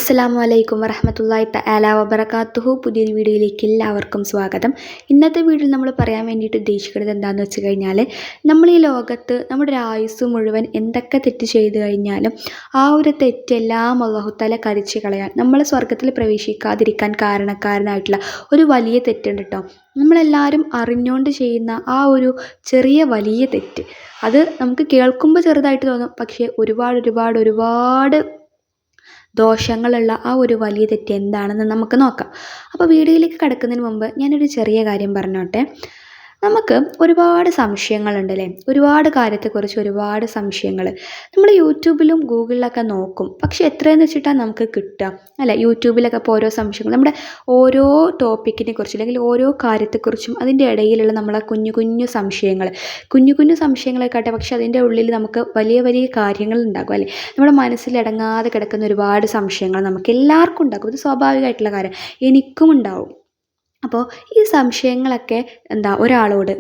അസ്സലാമു അലൈക്കും വറഹ്മത്തുള്ളാഹി തആല വബറകാതുഹു. പുതിയൊരു വീഡിയോയിലേക്ക് എല്ലാവർക്കും സ്വാഗതം. ഇന്നത്തെ വീഡിയോയിൽ നമ്മൾ പറയാൻ വേണ്ടിയിട്ട് ഉദ്ദേശിക്കുന്നത് എന്താണെന്ന് വെച്ച് കഴിഞ്ഞാൽ, നമ്മൾ ഈ ലോകത്ത് നമ്മുടെ ഒരു ആയുസ് മുഴുവൻ എന്തൊക്കെ തെറ്റ് ചെയ്തു കഴിഞ്ഞാലും ആ ഒരു തെറ്റെല്ലാം അല്ലാഹു തആല കരിച്ച് കളയാൻ, നമ്മൾ സ്വർഗ്ഗത്തിൽ പ്രവേശിക്കാതിരിക്കാൻ കാരണക്കാരനായിട്ടുള്ള ഒരു വലിയ തെറ്റുണ്ട് കേട്ടോ. നമ്മളെല്ലാവരും അറിഞ്ഞുകൊണ്ട് ചെയ്യുന്ന ആ ഒരു ചെറിയ വലിയ തെറ്റ്, അത് നമുക്ക് കേൾക്കുമ്പോൾ ചെറുതായിട്ട് തോന്നും, പക്ഷേ ഒരുപാട് ദോഷങ്ങളുള്ള ആ ഒരു വലിയ തെറ്റ് എന്താണെന്ന് നമുക്ക് നോക്കാം. അപ്പോൾ വീഡിയോയിലേക്ക് കടക്കുന്നതിന് മുമ്പ് ഞാനൊരു ചെറിയ കാര്യം പറഞ്ഞോട്ടെ. നമുക്ക് ഒരുപാട് സംശയങ്ങളുണ്ട് അല്ലേ? ഒരുപാട് കാര്യത്തെക്കുറിച്ച് ഒരുപാട് സംശയങ്ങൾ നമ്മൾ യൂട്യൂബിലും ഗൂഗിളിലൊക്കെ നോക്കും, പക്ഷെ എത്രയെന്ന് വെച്ചിട്ടാണ് നമുക്ക് കിട്ടുക അല്ല? യൂട്യൂബിലൊക്കെ ഇപ്പോൾ ഓരോ സംശയങ്ങൾ, നമ്മുടെ ഓരോ ടോപ്പിക്കിനെ കുറിച്ച് അല്ലെങ്കിൽ ഓരോ കാര്യത്തെക്കുറിച്ചും അതിൻ്റെ ഇടയിലുള്ള നമ്മളെ കുഞ്ഞു സംശയങ്ങളെക്കാട്ടെ, പക്ഷെ അതിൻ്റെ ഉള്ളിൽ നമുക്ക് വലിയ കാര്യങ്ങൾ ഉണ്ടാകും അല്ലേ? നമ്മുടെ മനസ്സിൽ അടങ്ങാതെ കിടക്കുന്ന ഒരുപാട് സംശയങ്ങൾ നമുക്ക് എല്ലാവർക്കും ഉണ്ടാകും. ഇത് സ്വാഭാവികമായിട്ടുള്ള കാര്യം, എനിക്കും ഉണ്ടാവും. അപ്പോൾ ഈ സംശയങ്ങളൊക്കെ ഒരാളോട്,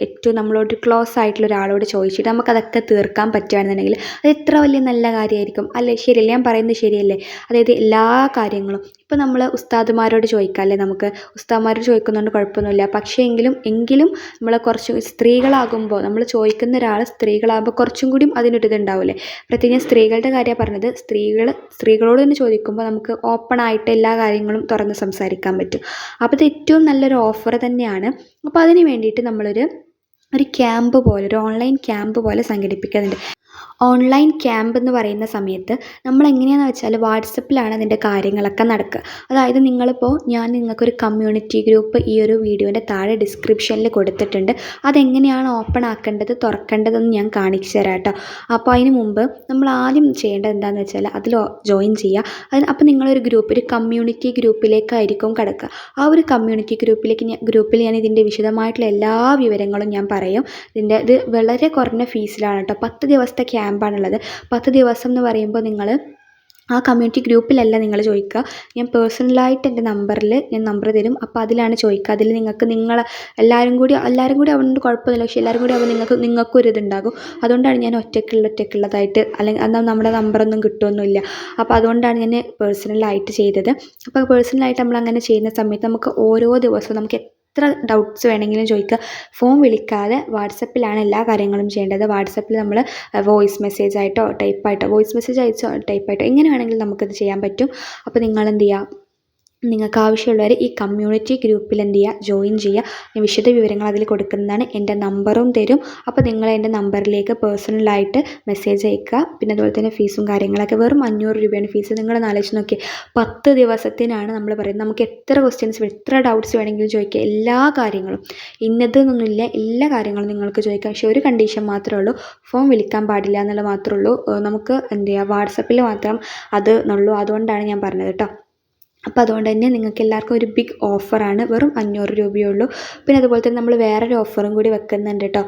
ഏറ്റവും നമ്മളോട് ക്ലോസ് ആയിട്ടുള്ള ഒരാളോട് ചോദിച്ചിട്ട് നമുക്കതൊക്കെ തീർക്കാൻ പറ്റുകയാണെന്നുണ്ടെങ്കിൽ അത് എത്ര വലിയ നല്ല കാര്യമായിരിക്കും അല്ലേ? ശരിയല്ലേ? ഞാൻ പറയുന്നത് ശരിയല്ലേ? അതായത് എല്ലാ കാര്യങ്ങളും ഇപ്പോൾ നമ്മൾ ഉസ്താദുമാരോട് ചോദിക്കാം അല്ലേ? നമുക്ക് ഉസ്താദുമാരോട് ചോദിക്കുന്നതുകൊണ്ട് കുഴപ്പമൊന്നുമില്ല, പക്ഷേ എങ്കിലും നമ്മൾ കുറച്ച് സ്ത്രീകളാകുമ്പോൾ, നമ്മൾ ചോദിക്കുന്ന ഒരാൾ സ്ത്രീകളാകുമ്പോൾ കുറച്ചും കൂടിയും അതിനൊരിതുണ്ടാവില്ലേ? പ്രത്യേകിച്ച് സ്ത്രീകളുടെ കാര്യമാണ് പറഞ്ഞത്. സ്ത്രീകളോട് തന്നെ ചോദിക്കുമ്പോൾ നമുക്ക് ഓപ്പൺ ആയിട്ട് എല്ലാ കാര്യങ്ങളും തുറന്ന് സംസാരിക്കാൻ പറ്റും. അപ്പോൾ ഇത് ഏറ്റവും നല്ലൊരു ഓഫർ തന്നെയാണ്. അപ്പോൾ അതിന് വേണ്ടിയിട്ട് നമ്മളൊരു ക്യാമ്പ് പോലെ, ഒരു ഓൺലൈൻ ക്യാമ്പ് പോലെ സംഘടിപ്പിക്കുന്നുണ്ട്. ഓൺലൈൻ ക്യാമ്പ് എന്ന് പറയുന്ന സമയത്ത് നമ്മൾ എങ്ങനെയാണെന്ന് വെച്ചാൽ വാട്സപ്പിലാണ് അതിൻ്റെ കാര്യങ്ങളൊക്കെ നടക്കുക. അതായത് ഞാൻ നിങ്ങൾക്കൊരു കമ്മ്യൂണിറ്റി ഗ്രൂപ്പ് ഈ ഒരു വീഡിയോൻ്റെ താഴെ ഡിസ്ക്രിപ്ഷനിൽ കൊടുത്തിട്ടുണ്ട്. അതെങ്ങനെയാണ് ഓപ്പൺ ആക്കേണ്ടത്, തുറക്കേണ്ടതെന്ന് ഞാൻ കാണിച്ചു തരാം കേട്ടോ. അപ്പോൾ അതിന് മുമ്പ് നമ്മൾ ആദ്യം ചെയ്യേണ്ടത് എന്താണെന്ന് വെച്ചാൽ അതിൽ ജോയിൻ ചെയ്യുക. അപ്പോൾ നിങ്ങളൊരു ഒരു കമ്മ്യൂണിറ്റി ഗ്രൂപ്പിലേക്കായിരിക്കും കിടക്കുക. ആ ഒരു കമ്മ്യൂണിറ്റി ഗ്രൂപ്പിൽ ഞാൻ ഇതിൻ്റെ വിശദമായിട്ടുള്ള എല്ലാ വിവരങ്ങളും ഞാൻ പറയും. ഇത് വളരെ കുറഞ്ഞ ഫീസിലാണ് കേട്ടോ. 10 ദിവസത്തെ ക്യാമ്പാണുള്ളത്. 10 ദിവസം എന്ന് പറയുമ്പോൾ നിങ്ങൾ ആ കമ്മ്യൂണിറ്റി ഗ്രൂപ്പിലല്ല നിങ്ങൾ ചോദിക്കുക. ഞാൻ പേഴ്സണലായിട്ട് എൻ്റെ ഞാൻ നമ്പർ തരും. അപ്പോൾ അതിലാണ് ചോദിക്കുക. അതിൽ നിങ്ങൾക്ക് എല്ലാവരും കൂടി ആവുന്നത് കുഴപ്പമില്ല, പക്ഷേ എല്ലാവരും കൂടി ആവുമ്പോൾ നിങ്ങൾക്കൊരു ഇതുണ്ടാകും. അതുകൊണ്ടാണ് ഞാൻ ഒറ്റയ്ക്കുള്ളതായിട്ട്, അല്ലെങ്കിൽ എന്നാൽ നമ്മുടെ നമ്പറൊന്നും കിട്ടുമൊന്നുമില്ല. അപ്പോൾ അതുകൊണ്ടാണ് ഞാൻ പേഴ്സണലായിട്ട് ചെയ്തത്. അപ്പോൾ പേഴ്സണലായിട്ട് നമ്മൾ അങ്ങനെ ചെയ്യുന്ന സമയത്ത് നമുക്ക് ഓരോ ദിവസവും നമുക്ക് എത്ര ഡൗട്ട്സ് വേണമെങ്കിലും ചോദിക്കുക. ഫോൺ വിളിക്കാതെ വാട്സപ്പിലാണ് എല്ലാ കാര്യങ്ങളും ചെയ്യേണ്ടത്. വാട്സപ്പിൽ നമ്മൾ വോയിസ് മെസ്സേജ് ആയിട്ടോ വോയിസ് മെസ്സേജ് അയച്ചോ ടൈപ്പായിട്ടോ എങ്ങനെ വേണമെങ്കിലും നമുക്കത് ചെയ്യാൻ പറ്റും. അപ്പോൾ നിങ്ങൾ എന്ത് ചെയ്യുക, നിങ്ങൾക്ക് ആവശ്യമുള്ളവർ ഈ കമ്മ്യൂണിറ്റി ഗ്രൂപ്പിൽ എന്ത് ചെയ്യുക, ജോയിൻ ചെയ്യുക. ഞാൻ വിശദ വിവരങ്ങൾ അതിൽ കൊടുക്കുന്നതാണ്. എൻ്റെ നമ്പറും തരും. അപ്പോൾ നിങ്ങൾ എൻ്റെ നമ്പറിലേക്ക് പേഴ്സണലായിട്ട് മെസ്സേജ് അയക്കുക. പിന്നെ അതുപോലെ തന്നെ ഫീസും കാര്യങ്ങളൊക്കെ വെറും 500 രൂപയാണ് ഫീസ്. നിങ്ങളൊന്ന് ആലോചിച്ച് നോക്കി, 10 ദിവസത്തിനാണ് നമ്മൾ പറയുന്നത്. നമുക്ക് എത്ര ക്വസ്റ്റ്യൻസ്, എത്ര ഡൗട്ട്സ് വേണമെങ്കിലും ചോദിക്കുക. എല്ലാ കാര്യങ്ങളും ഇന്നതെന്നൊന്നുമില്ല, എല്ലാ കാര്യങ്ങളും നിങ്ങൾക്ക് ചോദിക്കാം. പക്ഷേ ഒരു കണ്ടീഷൻ മാത്രമേ ഉള്ളൂ, ഫോൺ വിളിക്കാൻ പാടില്ല എന്നുള്ളത് മാത്രമേ ഉള്ളൂ. നമുക്ക് എന്ത് ചെയ്യുക, വാട്സപ്പിൽ മാത്രം അത് ഉള്ളൂ. അതുകൊണ്ടാണ് ഞാൻ പറഞ്ഞത് കേട്ടോ. അപ്പോൾ അതുകൊണ്ട് തന്നെ നിങ്ങൾക്ക് എല്ലാവർക്കും ഒരു ബിഗ് ഓഫറാണ്. വെറും 500 രൂപയേ ഉള്ളൂ. പിന്നെ അതുപോലെ തന്നെ നമ്മൾ വേറൊരു ഓഫറും കൂടി വെക്കുന്നുണ്ട് കേട്ടോ.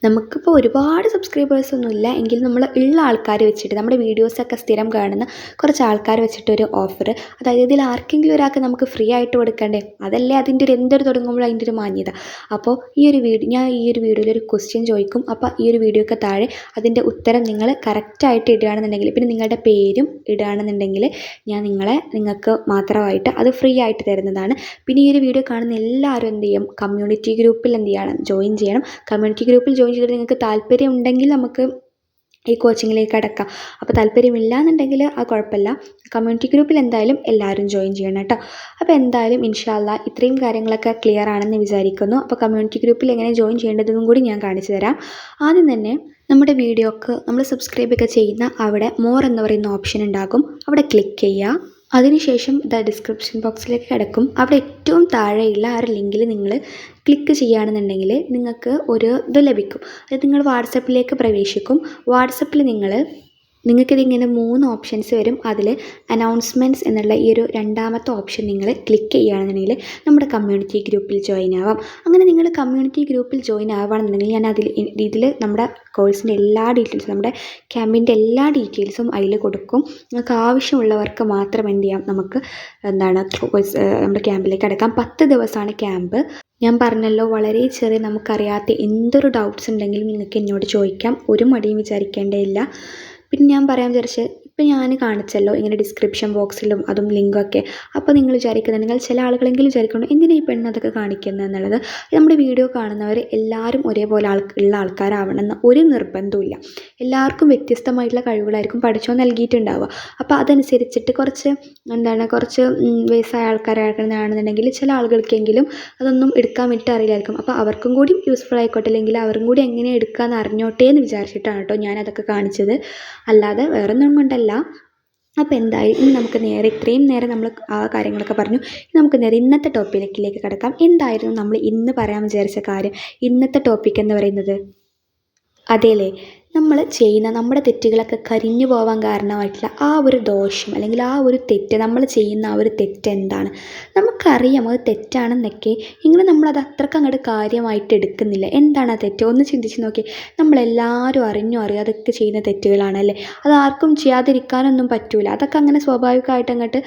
നമുക്കിപ്പോൾ ഒരുപാട് സബ്സ്ക്രൈബേഴ്സൊന്നുമില്ല, എങ്കിലും നമ്മൾ ഉള്ള ആൾക്കാർ വെച്ചിട്ട്, നമ്മുടെ വീഡിയോസൊക്കെ സ്ഥിരം കാണുന്ന കുറച്ച് ആൾക്കാർ വെച്ചിട്ടൊരു ഓഫർ. അതായത് ഇതിൽ ആർക്കെങ്കിലും ഒരാൾക്ക് നമുക്ക് ഫ്രീ ആയിട്ട് കൊടുക്കണ്ടേ? അതല്ലേ അതിൻ്റെ എന്തൊരു തുടങ്ങുമ്പോൾ അതിൻ്റെ ഒരു മാന്യത. അപ്പോൾ ഞാൻ ഈ ഒരു വീഡിയോയിൽ ഒരു ക്വസ്റ്റ്യൻ ചോദിക്കും. അപ്പോൾ ഈ ഒരു വീഡിയോക്ക് താഴെ അതിൻ്റെ ഉത്തരം നിങ്ങൾ കറക്റ്റായിട്ട് ഇടുകയാണെന്നുണ്ടെങ്കിൽ, പിന്നെ നിങ്ങളുടെ പേരും ഇടുകയാണെന്നുണ്ടെങ്കിൽ ഞാൻ നിങ്ങൾക്ക് മാത്രമായിട്ട് അത് ഫ്രീ ആയിട്ട് തരുന്നതാണ്. പിന്നെ ഈ ഒരു വീഡിയോ കാണുന്ന എല്ലാവരും എന്ത് ചെയ്യും, കമ്മ്യൂണിറ്റി ഗ്രൂപ്പിൽ ജോയിൻ ചെയ്യണം. കമ്മ്യൂണിറ്റി ഗ്രൂപ്പിൽ ജോയിൻ ചെയ്തിട്ട് നിങ്ങൾക്ക് താല്പര്യം ഉണ്ടെങ്കിൽ നമുക്ക് ഈ കോച്ചിങ്ങിലേക്ക് അടക്കാം. അപ്പോൾ താല്പര്യമില്ല എന്നുണ്ടെങ്കിൽ അത് കുഴപ്പമില്ല. കമ്മ്യൂണിറ്റി ഗ്രൂപ്പിൽ എന്തായാലും എല്ലാവരും ജോയിൻ ചെയ്യണം കേട്ടോ. അപ്പോൾ എന്തായാലും ഇൻഷാ അല്ലാഹ് ഇത്രയും കാര്യങ്ങളൊക്കെ ക്ലിയർ ആണെന്ന് വിചാരിക്കുന്നു. അപ്പോൾ കമ്മ്യൂണിറ്റി ഗ്രൂപ്പിൽ എങ്ങനെ ജോയിൻ ചെയ്യേണ്ടതെന്നും കൂടി ഞാൻ കാണിച്ചു തരാം. ആദ്യം തന്നെ നമ്മുടെ വീഡിയോക്ക് നമ്മൾ സബ്സ്ക്രൈബൊക്കെ ചെയ്യുന്ന അവിടെ മോർ എന്ന് പറയുന്ന ഓപ്ഷൻ ഉണ്ടാകും. അവിടെ ക്ലിക്ക് ചെയ്യുക. അതിനുശേഷം ഡിസ്ക്രിപ്ഷൻ ബോക്സിലേക്ക് കിടക്കും. അവിടെ ഏറ്റവും താഴെയുള്ള ആ ഒരു ലിങ്കിൽ നിങ്ങൾ ക്ലിക്ക് ചെയ്യുകയാണെന്നുണ്ടെങ്കിൽ നിങ്ങൾക്ക് ഒരു ഇത് ലഭിക്കും. അതായത് നിങ്ങൾ വാട്സപ്പിലേക്ക് പ്രവേശിക്കും. വാട്സപ്പിൽ നിങ്ങൾക്കിതിങ്ങനെ 3 ഓപ്ഷൻസ് വരും. അതിൽ അനൗൺസ്മെൻറ്റ്സ് എന്നുള്ള ഈ ഒരു രണ്ടാമത്തെ ഓപ്ഷൻ നിങ്ങൾ ക്ലിക്ക് ചെയ്യുകയാണെന്നുണ്ടെങ്കിൽ നമ്മുടെ കമ്മ്യൂണിറ്റി ഗ്രൂപ്പിൽ ജോയിൻ ആവാം. അങ്ങനെ നിങ്ങൾ കമ്മ്യൂണിറ്റി ഗ്രൂപ്പിൽ ജോയിൻ ആവുകയാണെന്നുണ്ടെങ്കിൽ ഞാൻ ഇതിൽ നമ്മുടെ കോഴ്സിൻ്റെ എല്ലാ ഡീറ്റെയിൽസും, നമ്മുടെ ക്യാമ്പിൻ്റെ എല്ലാ ഡീറ്റെയിൽസും അതിൽ കൊടുക്കും. നിങ്ങൾക്ക് ആവശ്യമുള്ളവർക്ക് മാത്രം എന്ത് ചെയ്യാം, നമുക്ക് നമ്മുടെ ക്യാമ്പിലേക്ക് അടക്കാം. 10 ദിവസമാണ് ക്യാമ്പ്. ഞാൻ പറഞ്ഞല്ലോ, വളരെ ചെറിയ, നമുക്കറിയാത്ത എന്തൊരു ഡൗട്ട്സ് ഉണ്ടെങ്കിലും നിങ്ങൾക്ക് എന്നോട് ചോദിക്കാം. ഒരു മടിയും വിചാരിക്കേണ്ടതില്ല. പിന്നെ ഞാൻ പറയാൻ വിചാരിച്ചത്, ഇപ്പോൾ ഞാൻ കാണിച്ചല്ലോ ഇങ്ങനെ ഡിസ്ക്രിപ്ഷൻ ബോക്സിലും അതും ലിങ്കൊക്കെ. അപ്പോൾ നിങ്ങൾ വിചാരിക്കുന്നുണ്ടെങ്കിൽ ചില ആളുകളെങ്കിലും വിചാരിക്കണം എന്തിനാ ഈ പെണ്ണ് അതൊക്കെ കാണിക്കുന്നത് എന്നുള്ളത്. നമ്മുടെ വീഡിയോ കാണുന്നവർ എല്ലാവരും ഒരേപോലെ ഉള്ള ആൾക്കാരാവണമെന്ന് ഒരു നിർബന്ധമില്ല. എല്ലാവർക്കും വ്യത്യസ്തമായിട്ടുള്ള കഴിവുകളായിരിക്കും പഠിച്ചോ നൽകിയിട്ടുണ്ടാവുക. അപ്പോൾ അതനുസരിച്ചിട്ട് കുറച്ച് വയസ്സായ ആൾക്കാരാണെന്നുണ്ടെങ്കിൽ ചില ആളുകൾക്കെങ്കിലും അതൊന്നും എടുക്കാൻ വേണ്ടിയിട്ട് അറിയില്ലായിരിക്കും. അപ്പോൾ അവർക്കും കൂടി യൂസ്ഫുൾ ആയിക്കോട്ടെ, അല്ലെങ്കിൽ അവരും കൂടി എങ്ങനെ എടുക്കാമെന്ന് അറിഞ്ഞോട്ടെ എന്ന് വിചാരിച്ചിട്ടാണ് കേട്ടോ ഞാനതൊക്കെ കാണിച്ചത്, അല്ലാതെ വേറെ ഒന്നും കൊണ്ടല്ല. അപ്പോൾ എന്തായാലും ഇനി നമുക്ക് നേരെ ഇത്രയും നേരം നമ്മൾ ആ കാര്യങ്ങളൊക്കെ പറഞ്ഞു. നമുക്ക് നേരെ ഇന്നത്തെ ടോപ്പിക്കിലേക്ക് കിടക്കാം. എന്തായിരുന്നു നമ്മൾ ഇന്ന് പറയാൻ വിചാരിച്ച കാര്യം? ഇന്നത്തെ ടോപ്പിക് എന്ന് പറയുന്നത് അതേലേ, നമ്മൾ ചെയ്യുന്ന നമ്മുടെ തെറ്റുകളൊക്കെ കരിഞ്ഞു പോകാൻ കാരണമായിട്ടുള്ള ആ ഒരു ദോഷം അല്ലെങ്കിൽ ആ ഒരു തെറ്റ്, നമ്മൾ ചെയ്യുന്ന ആ ഒരു തെറ്റ് എന്താണ്? നമുക്കറിയാം അത് തെറ്റാണെന്നൊക്കെ, എങ്കിലും നമ്മളത് അത്രയ്ക്ക് അങ്ങോട്ട് കാര്യമായിട്ട് എടുക്കുന്നില്ല. എന്താണ് ആ തെറ്റ്? ഒന്ന് ചിന്തിച്ച് നോക്കി. നമ്മളെല്ലാവരും അറിയാതൊക്കെ ചെയ്യുന്ന തെറ്റുകളാണല്ലേ. അത് ആർക്കും ചെയ്യാതിരിക്കാനൊന്നും പറ്റൂല. അതൊക്കെ അങ്ങനെ സ്വാഭാവികമായിട്ട് അങ്ങോട്ട്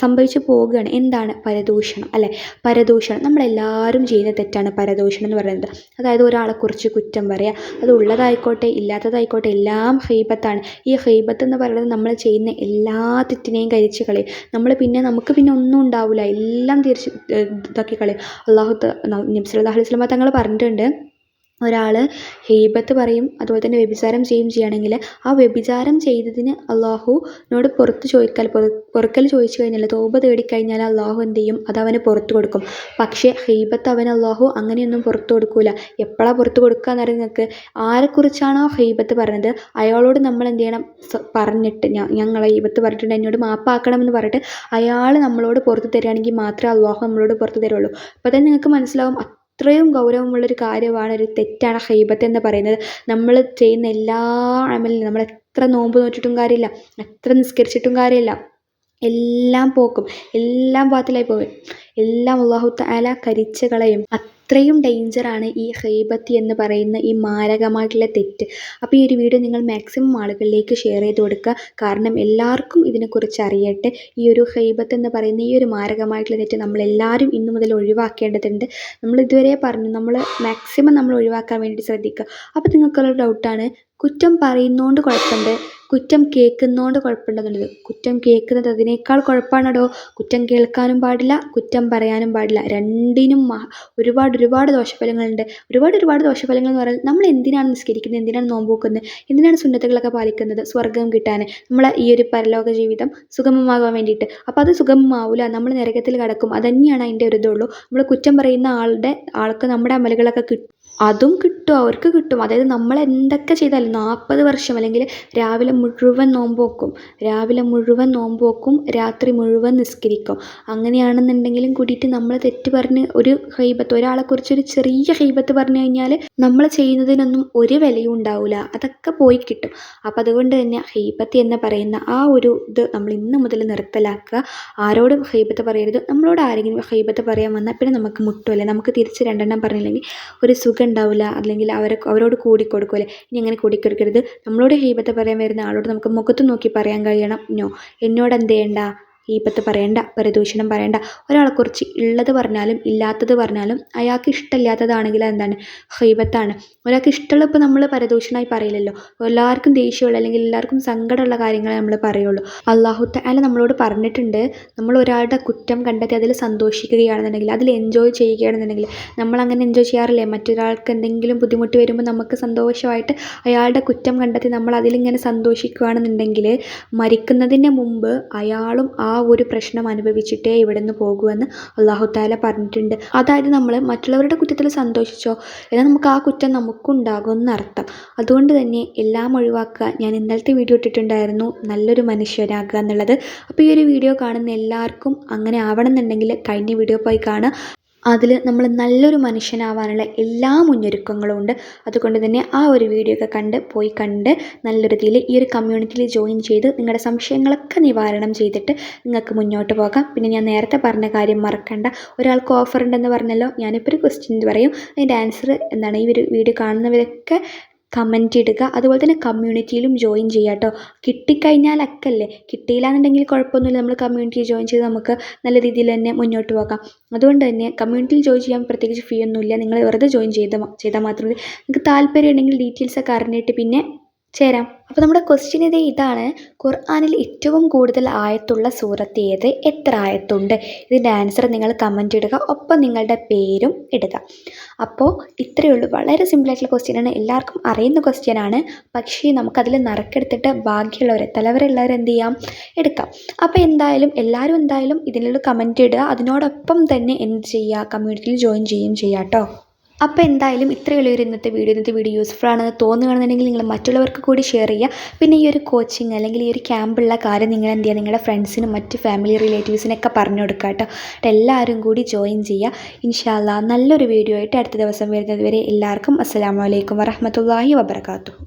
സംഭവിച്ചു പോവുകയാണ്. എന്താണ്? പരദൂഷണം അല്ലേ. പരദൂഷണം നമ്മളെല്ലാവരും ചെയ്യുന്ന തെറ്റാണ് പരദൂഷണം എന്ന് പറയുന്നത്. അതായത് ഒരാളെക്കുറിച്ച് കുറ്റം പറയുക, അത് ഉള്ളതായിക്കോട്ടെ ഇല്ലാത്തതായിക്കോട്ടെ എല്ലാം ഗീബത്താണ്. ഈ ഗീബത്ത് എന്ന് പറയുന്നത് നമ്മൾ ചെയ്യുന്ന എല്ലാ തെറ്റിനെയും കരിച്ച് കളയും. നമുക്ക് പിന്നെ ഒന്നും ഉണ്ടാവില്ല, എല്ലാം ഇതാക്കി കളയും. നബി സല്ലല്ലാഹു അലൈഹി വസല്ലം തങ്ങൾ പറഞ്ഞിട്ടുണ്ട്, ഒരാൾ ഗീബത്ത് പറയും അതുപോലെ തന്നെ വ്യഭിചാരം ചെയ്യുകയാണെങ്കിൽ ആ വ്യഭിചാരം ചെയ്തതിന് അള്ളാഹുവിനോട് പൊറുക്കൽ ചോദിച്ചു കഴിഞ്ഞാൽ, തൗബ തേടിക്കഴിഞ്ഞാൽ അള്ളാഹു എന്ത് ചെയ്യും? അത് അവന് പുറത്തു കൊടുക്കും. പക്ഷേ ഗീബത്ത് അവന് അള്ളാഹു അങ്ങനെയൊന്നും പുറത്തു കൊടുക്കില്ല. എപ്പോഴാണ് പുറത്തു കൊടുക്കുക എന്നറിയാം നിങ്ങൾക്ക്? ആരെക്കുറിച്ചാണോ ഗീബത്ത് പറഞ്ഞത് അയാളോട് നമ്മൾ എന്ത് ചെയ്യണം? പറഞ്ഞിട്ട് ഞങ്ങളെ ഗീബത്ത് പറഞ്ഞിട്ടുണ്ട്, എന്നോട് മാപ്പാക്കണമെന്ന് പറഞ്ഞിട്ട് അയാൾ നമ്മളോട് പുറത്ത് തരികയാണെങ്കിൽ മാത്രമേ അള്ളാഹു നമ്മളോട് പുറത്ത് തരുള്ളൂ. അപ്പോൾ തന്നെ നിങ്ങൾക്ക് മനസ്സിലാവും അത്രയും ഗൗരവമുള്ളൊരു കാര്യമാണ്, ഒരു തെറ്റാണ് ഗീബത്ത് എന്ന് പറയുന്നത്. നമ്മൾ ചെയ്യുന്ന എല്ലാ അമലിനും, നമ്മൾ എത്ര നോമ്പ് നോറ്റിട്ടും കാര്യമില്ല, എത്ര നിസ്കരിച്ചിട്ടും കാര്യമില്ല, എല്ലാം പോക്കും, എല്ലാം ബാത്തിലായി പോകും, എല്ലാം അല്ലാഹു തആല കരിച്ച് കളയും. അത്രയും ഡേഞ്ചറാണ് ഈ ഗീബത്ത് എന്ന് പറയുന്ന ഈ മാരകമായിട്ടുള്ള തെറ്റ്. അപ്പോൾ ഈ ഒരു വീഡിയോ നിങ്ങൾ മാക്സിമം ആളുകളിലേക്ക് ഷെയർ ചെയ്ത് കൊടുക്കുക. കാരണം എല്ലാവർക്കും ഇതിനെക്കുറിച്ച് അറിയട്ടെ. ഈ ഒരു ഗീബത്ത് എന്ന് പറയുന്ന ഈ ഒരു മാരകമായിട്ടുള്ള തെറ്റ് നമ്മളെല്ലാവരും ഇന്നു മുതൽ ഒഴിവാക്കേണ്ടതുണ്ട്. നമ്മൾ ഇതുവരെ പറഞ്ഞു, നമ്മൾ മാക്സിമം നമ്മൾ ഒഴിവാക്കാൻ വേണ്ടി ശ്രദ്ധിക്കുക. അപ്പോൾ നിങ്ങൾക്കുള്ള ഡൗട്ടാണ്, കുറ്റം പറയുന്നതുകൊണ്ട് കുഴപ്പമുണ്ട്, കുറ്റം കേൾക്കുന്നതുകൊണ്ട് കുഴപ്പമുണ്ടെന്നുള്ളത്. കുറ്റം കേൾക്കുന്നത് അതിനേക്കാൾ കുഴപ്പമാണോ? കുറ്റം കേൾക്കാനും പാടില്ല, കുറ്റം പറയാനും പാടില്ല. രണ്ടിനും ഒരുപാട് ദോഷഫലങ്ങളുണ്ട്. ഒരുപാട് ദോഷഫലങ്ങൾ എന്ന് പറയുന്നത്, നമ്മൾ എന്തിനാണ് നിസ്കരിക്കുന്നത്, എന്തിനാണ് നോമ്പ് നോക്കുന്നത്, എന്തിനാണ് സുന്നത്തുകളൊക്കെ പാലിക്കുന്നത്? സ്വർഗ്ഗം കിട്ടാൻ, നമ്മളെ ഈ ഒരു പരലോക ജീവിതം സുഗമമാകാൻ വേണ്ടിയിട്ട്. അപ്പോൾ അത് സുഗമമാവില്ല, നമ്മൾ നരകത്തിൽ കിടക്കും. അതുതന്നെയാണ് അതിൻ്റെ ഒരു ഇതുള്ളൂ. നമ്മൾ കുറ്റം പറയുന്ന ആൾക്ക് നമ്മുടെ അമലുകളൊക്കെ അതും കിട്ടും, അവർക്ക് കിട്ടും. അതായത് നമ്മൾ എന്തൊക്കെ ചെയ്താലും 40 വർഷം അല്ലെങ്കിൽ രാവിലെ മുഴുവൻ നോമ്പ് നോക്കും, രാത്രി മുഴുവൻ നിസ്കരിക്കും, അങ്ങനെയാണെന്നുണ്ടെങ്കിലും കൂടിയിട്ട് നമ്മൾ തെറ്റ് പറഞ്ഞ് ഒരു ഗീബത്ത്, ഒരാളെക്കുറിച്ച് ഒരു ചെറിയ ഗീബത്ത് പറഞ്ഞു കഴിഞ്ഞാൽ നമ്മൾ ചെയ്യുന്നതിനൊന്നും ഒരു വിലയും ഉണ്ടാവില്ല, അതൊക്കെ പോയി കിട്ടും. അപ്പോൾ അതുകൊണ്ട് തന്നെ ഗീബത്ത് എന്ന് പറയുന്ന ആ ഒരു ഇത് നമ്മൾ ഇന്ന് മുതൽ നിർത്തലാക്കുക. ആരോടും ഗീബത്ത് പറയരുത്. നമ്മളോട് ആരെങ്കിലും ഗീബത്ത് പറയാൻ വന്നാൽ പിന്നെ നമുക്ക് മുട്ടുമല്ലേ, നമുക്ക് തിരിച്ച് 2 എണ്ണം പറഞ്ഞില്ലെങ്കിൽ ഒരു സുഖം ഉണ്ടാവില്ല, അല്ലെങ്കിൽ അവരോട് കൂടിക്കൊടുക്കുമല്ലേ. ഇനി അങ്ങനെ കൂടിക്കൊടുക്കരുത്. നമ്മളോട് ഗീബത്ത് പറയാൻ വരുന്ന ആളോട് നമുക്ക് മുഖത്ത് നോക്കി പറയാൻ കഴിയണം, എന്നോട് എന്ത് ചെയ്യണ്ട, ഗീബത്ത് പറയണ്ട, പരദൂഷണം പറയണ്ട. ഒരാളെക്കുറിച്ച് ഉള്ളത് പറഞ്ഞാലും ഇല്ലാത്തത് പറഞ്ഞാലും അയാൾക്ക് ഇഷ്ടമില്ലാത്തതാണെങ്കിൽ എന്താണ്? ഗീബത്താണ്. ഒരാൾക്ക് ഇഷ്ടമുള്ള ഇപ്പോൾ നമ്മൾ പരദൂഷണമായി പറയില്ലല്ലോ. എല്ലാവർക്കും ദേഷ്യമുള്ള അല്ലെങ്കിൽ എല്ലാവർക്കും സങ്കടമുള്ള കാര്യങ്ങളെ നമ്മൾ പറയുള്ളൂ. അല്ലാഹു തആല നമ്മളോട് പറഞ്ഞിട്ടുണ്ട്, നമ്മൾ ഒരാളുടെ കുറ്റം കണ്ടെത്തി അതിൽ സന്തോഷിക്കുകയാണെന്നുണ്ടെങ്കിൽ, അതിൽ എൻജോയ് ചെയ്യുകയാണെന്നുണ്ടെങ്കിൽ, നമ്മളങ്ങനെ എൻജോയ് ചെയ്യാറില്ലേ? മറ്റൊരാൾക്ക് എന്തെങ്കിലും ബുദ്ധിമുട്ട് വരുമ്പോൾ നമുക്ക് സന്തോഷമായിട്ട് അയാളുടെ കുറ്റം കണ്ടെത്തി നമ്മൾ അതിലിങ്ങനെ സന്തോഷിക്കുകയാണെന്നുണ്ടെങ്കിൽ, മരിക്കുന്നതിന് മുമ്പ് അയാളും ആ ഒരു പ്രശ്നം അനുഭവിച്ചിട്ടേ ഇവിടെ നിന്ന് പോകുമെന്ന് അല്ലാഹു തആല പറഞ്ഞിട്ടുണ്ട്. അതായത് നമ്മൾ മറ്റുള്ളവരുടെ കുറ്റത്തിൽ സന്തോഷിച്ചോ എന്നാൽ നമുക്ക് ആ കുറ്റം നമുക്കുണ്ടാകും എന്നർത്ഥം. അതുകൊണ്ട് തന്നെ എല്ലാം ഒഴിവാക്കുക. ഞാൻ ഇന്നലത്തെ വീഡിയോ ഇട്ടിട്ടുണ്ടായിരുന്നു, നല്ലൊരു മനുഷ്യനാകുക എന്നുള്ളത്. അപ്പോൾ ഈ ഒരു വീഡിയോ കാണുന്ന എല്ലാവർക്കും അങ്ങനെ ആവണമെന്നുണ്ടെങ്കിൽ കഴിഞ്ഞ വീഡിയോ പോയി കാണുക. അതിൽ നമ്മൾ നല്ലൊരു മനുഷ്യനാവാനുള്ള എല്ലാ മുന്നൊരുക്കങ്ങളും ഉണ്ട്. അതുകൊണ്ട് തന്നെ ആ ഒരു വീഡിയോ ഒക്കെ കണ്ട് നല്ലൊരു രീതിയിൽ ഈ ഒരു കമ്മ്യൂണിറ്റിയിൽ ജോയിൻ ചെയ്ത് നിങ്ങളുടെ സംശയങ്ങളൊക്കെ നിവാരണം ചെയ്തിട്ട് നിങ്ങൾക്ക് മുന്നോട്ട് പോകാം. പിന്നെ ഞാൻ നേരത്തെ പറഞ്ഞ കാര്യം മറക്കണ്ട, ഒരാൾക്ക് ഓഫർ ഉണ്ടെന്ന് പറഞ്ഞല്ലോ. ഞാനിപ്പോൾ ഒരു ക്വസ്റ്റ്യൻ പറയും, അതിൻ്റെ ആൻസർ എന്താണ്? ഈ ഒരു വീഡിയോ കാണുന്നവരൊക്കെ കമൻറ്റ് ഇടുക. അതുപോലെ തന്നെ കമ്മ്യൂണിറ്റിയിലും ജോയിൻ ചെയ്യുക കേട്ടോ. കിട്ടിക്കഴിഞ്ഞാൽ അക്കല്ലേ, കിട്ടിയില്ല എന്നുണ്ടെങ്കിൽ കുഴപ്പമൊന്നുമില്ല, നമ്മൾ കമ്മ്യൂണിറ്റി ജോയിൻ ചെയ്ത് നമുക്ക് നല്ല രീതിയിൽ തന്നെ മുന്നോട്ട് പോകാം. അതുകൊണ്ട് തന്നെ കമ്മ്യൂണിറ്റിയിൽ ജോയിൻ ചെയ്യാൻ പ്രത്യേകിച്ച് ഫീ ഒന്നുമില്ല. നിങ്ങൾ വെറുതെ ജോയിൻ ചെയ്താൽ മാത്രമേ, നിങ്ങൾക്ക് താല്പര്യം ഉണ്ടെങ്കിൽ ഡീറ്റെയിൽസൊക്കെ അറിഞ്ഞിട്ട് പിന്നെ ചേരാം. അപ്പോൾ നമ്മുടെ ക്വസ്റ്റ്യൻ ഇതാണ്, ഖുർആനിൽ ഏറ്റവും കൂടുതൽ ആയത്തുള്ള സൂറത്ത് ഏത്, എത്ര ആയത്തുണ്ട്? ഇതിൻ്റെ ആൻസർ നിങ്ങൾ കമൻ്റ് ഇടുക, ഒപ്പം നിങ്ങളുടെ പേരും ഇടുക. അപ്പോൾ ഇത്രയേ ഉള്ളൂ. വളരെ സിമ്പിളായിട്ടുള്ള ക്വസ്റ്റ്യനാണ്, എല്ലാവർക്കും അറിയുന്ന ക്വസ്റ്റ്യനാണ്. പക്ഷേ നമുക്കതിൽ നറുക്കെടുത്തിട്ട് ബാക്കിയുള്ളവർ തലവരെയുള്ളവർ എന്ത് ചെയ്യാം, എടുക്കാം. അപ്പോൾ എല്ലാവരും ഇതിനുള്ള കമൻ്റ് ഇടുക. അതിനോടൊപ്പം തന്നെ എന്ത് ചെയ്യുക, കമ്മ്യൂണിറ്റിയിൽ ജോയിൻ ചെയ്യുകയും ചെയ്യാം കേട്ടോ. അപ്പോൾ ഇത്രയേ ഉള്ളൂ ഇന്നത്തെ വീഡിയോ യൂസ്ഫുൾ ആണെന്ന് തോന്നുകയാണെന്നുണ്ടെങ്കിൽ നിങ്ങൾ മറ്റുള്ളവർക്ക് കൂടി ഷെയർ ചെയ്യുക. പിന്നെ ഈ ഒരു കോച്ചിങ് അല്ലെങ്കിൽ ഈ ഒരു ക്യാമ്പുള്ള കാര്യം നിങ്ങൾ എന്ത് ചെയ്യുക, നിങ്ങളുടെ ഫ്രണ്ട്സിനും മറ്റ് ഫാമിലി റിലേറ്റീവ്സിനൊക്കെ പറഞ്ഞു കൊടുക്കുക കേട്ടോ. എല്ലാവരും കൂടി ജോയിൻ ചെയ്യുക. ഇൻഷാ അല്ലാഹ് നല്ലൊരു വീഡിയോ ആയിട്ട് അടുത്ത ദിവസം വരുന്നത് വരെ എല്ലാവർക്കും അസ്സലാമു അലൈക്കും വറഹ്മത്തുള്ളാഹി വബറകാതുഹു.